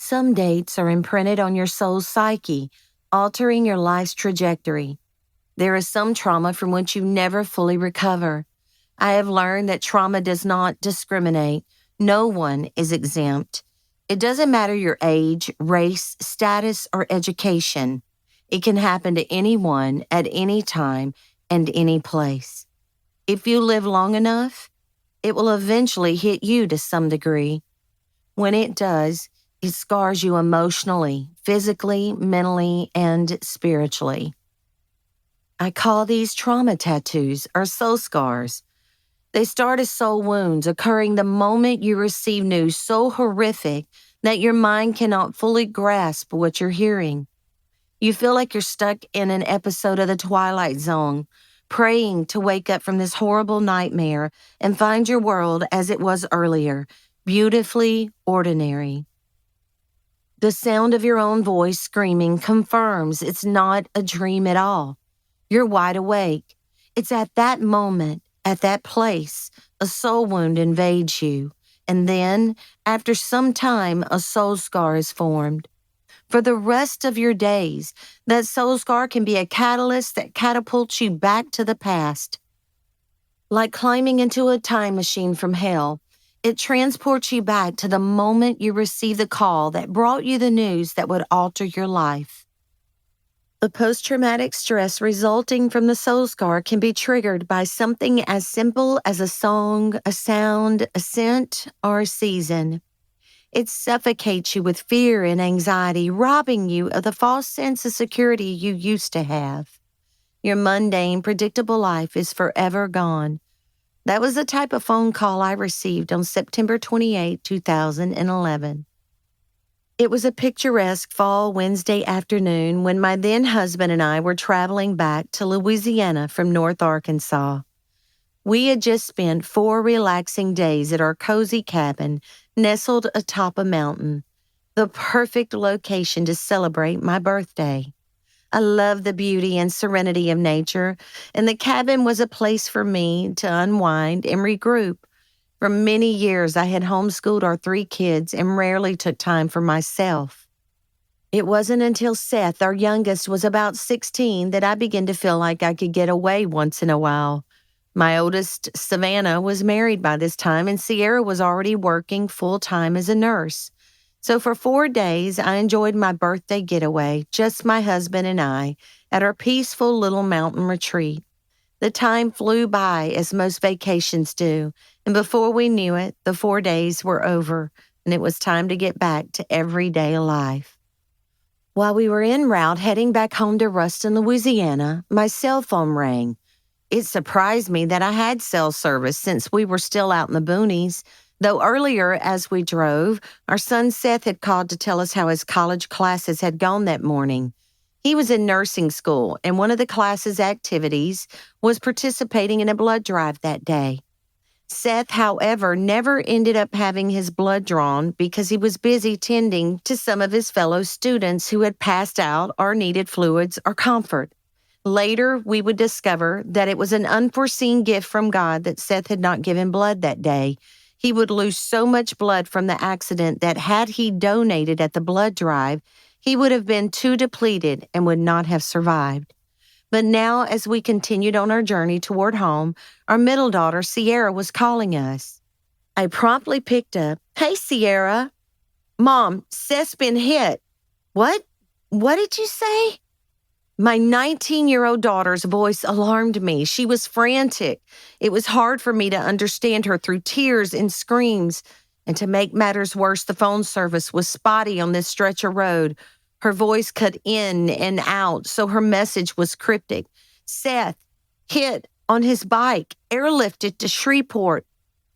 Some dates are imprinted on your soul's psyche, altering your life's trajectory. There is some trauma from which you never fully recover. I have learned that trauma does not discriminate. No one is exempt. It doesn't matter your age, race, status, or education. It can happen to anyone at any time and any place. If you live long enough, it will eventually hit you to some degree. When it does, it scars you emotionally, physically, mentally, and spiritually. I call these trauma tattoos or soul scars. They start as soul wounds occurring the moment you receive news so horrific that your mind cannot fully grasp what you're hearing. You feel like you're stuck in an episode of The Twilight Zone, praying to wake up from this horrible nightmare and find your world as it was earlier, beautifully ordinary. The sound of your own voice screaming confirms it's not a dream at all. You're wide awake. It's at that moment, at that place, a soul wound invades you. And then, after some time, a soul scar is formed. For the rest of your days, that soul scar can be a catalyst that catapults you back to the past. Like climbing into a time machine from hell, it transports you back to the moment you received the call that brought you the news that would alter your life. The post-traumatic stress resulting from the soul scar can be triggered by something as simple as a song, a sound, a scent, or a season. It suffocates you with fear and anxiety, robbing you of the false sense of security you used to have. Your mundane, predictable life is forever gone. That was the type of phone call I received on September 28, 2011. It was a picturesque fall Wednesday afternoon when my then husband and I were traveling back to Louisiana from North Arkansas. We had just spent 4 relaxing days at our cozy cabin nestled atop a mountain, the perfect location to celebrate my birthday. I love the beauty and serenity of nature, and the cabin was a place for me to unwind and regroup. For many years, I had homeschooled our 3 kids and rarely took time for myself. It wasn't until Seth, our youngest, was about 16 that I began to feel like I could get away once in a while. My oldest, Savannah, was married by this time, and Sierra was already working full-time as a nurse. So for 4 days, I enjoyed my birthday getaway, just my husband and I, at our peaceful little mountain retreat. The time flew by, as most vacations do, and before we knew it, the 4 days were over, and it was time to get back to everyday life. While we were en route heading back home to Ruston, Louisiana, my cell phone rang. It surprised me that I had cell service since we were still out in the boonies, though earlier as we drove, our son Seth had called to tell us how his college classes had gone that morning. He was in nursing school, and one of the class's activities was participating in a blood drive that day. Seth, however, never ended up having his blood drawn because he was busy tending to some of his fellow students who had passed out or needed fluids or comfort. Later, we would discover that it was an unforeseen gift from God that Seth had not given blood that day. He would lose so much blood from the accident that had he donated at the blood drive, he would have been too depleted and would not have survived. But now, as we continued on our journey toward home, our middle daughter, Sierra, was calling us. I promptly picked up. "Hey, Sierra." "Mom, Seth's been hit." "What? What did you say?" My 19-year-old daughter's voice alarmed me. She was frantic. It was hard for me to understand her through tears and screams. And to make matters worse, the phone service was spotty on this stretch of road. Her voice cut in and out, so her message was cryptic. "Seth, hit on his bike, airlifted to Shreveport.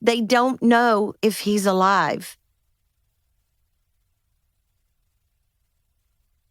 They don't know if he's alive."